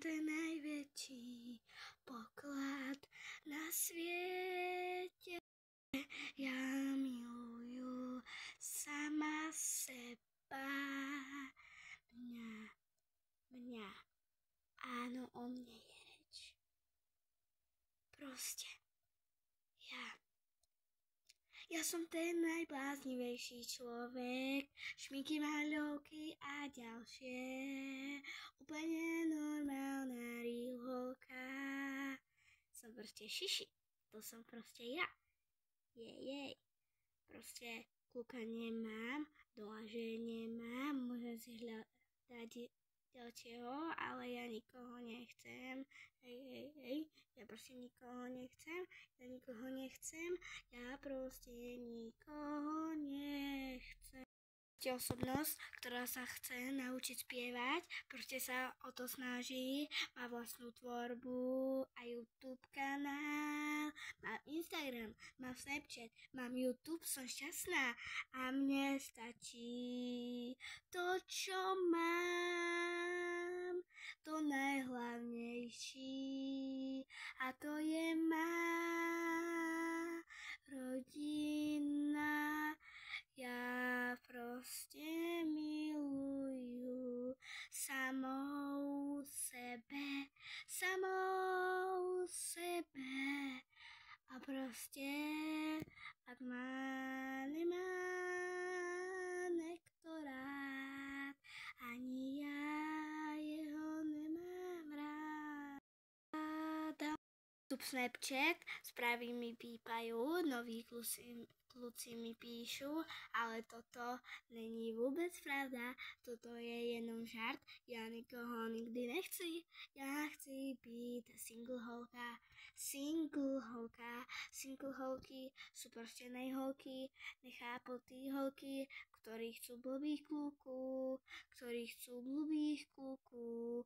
ten najväčší poklad na svete. Ja miluju sama seba. Mňa. Áno, o mne je reč. Proste. Ja som ten najbláznivejší človek, šmiky, maľovky a ďalšie. Úplne normálna rýlholka. Som proste šiši. To som proste ja. Jej. Proste kľúka nemám, dolaže nemám, môžem si hľadať ďalšieho, ale ja nikoho nechcem. Hej. Ja proste nikoho nechcem. Ja proste nikoho nechcem. Osobnosť, ktorá sa chce naučiť spievať, proste sa o to snaží, má vlastnú tvorbu a YouTube kanál, mám Instagram, mám Snapchat, mám YouTube, som šťastná a mne stačí to, čo mám, to najhlavnejší a to je rodina. Ja proste miluju samou sebe a proste ak ma nemá niekto rád, ani ja jeho nemám rád. Snapchat, správy mi pípajú, noví kľúci mi píšu, ale toto není vôbec pravda, toto je jenom žart, ja nikoho nikdy nechci, ja chci byť singleholky sú proste nejholky, nechápu tí holky, ktorí chcú blbých kľúkov, ktorí chcú blbých kľúkov,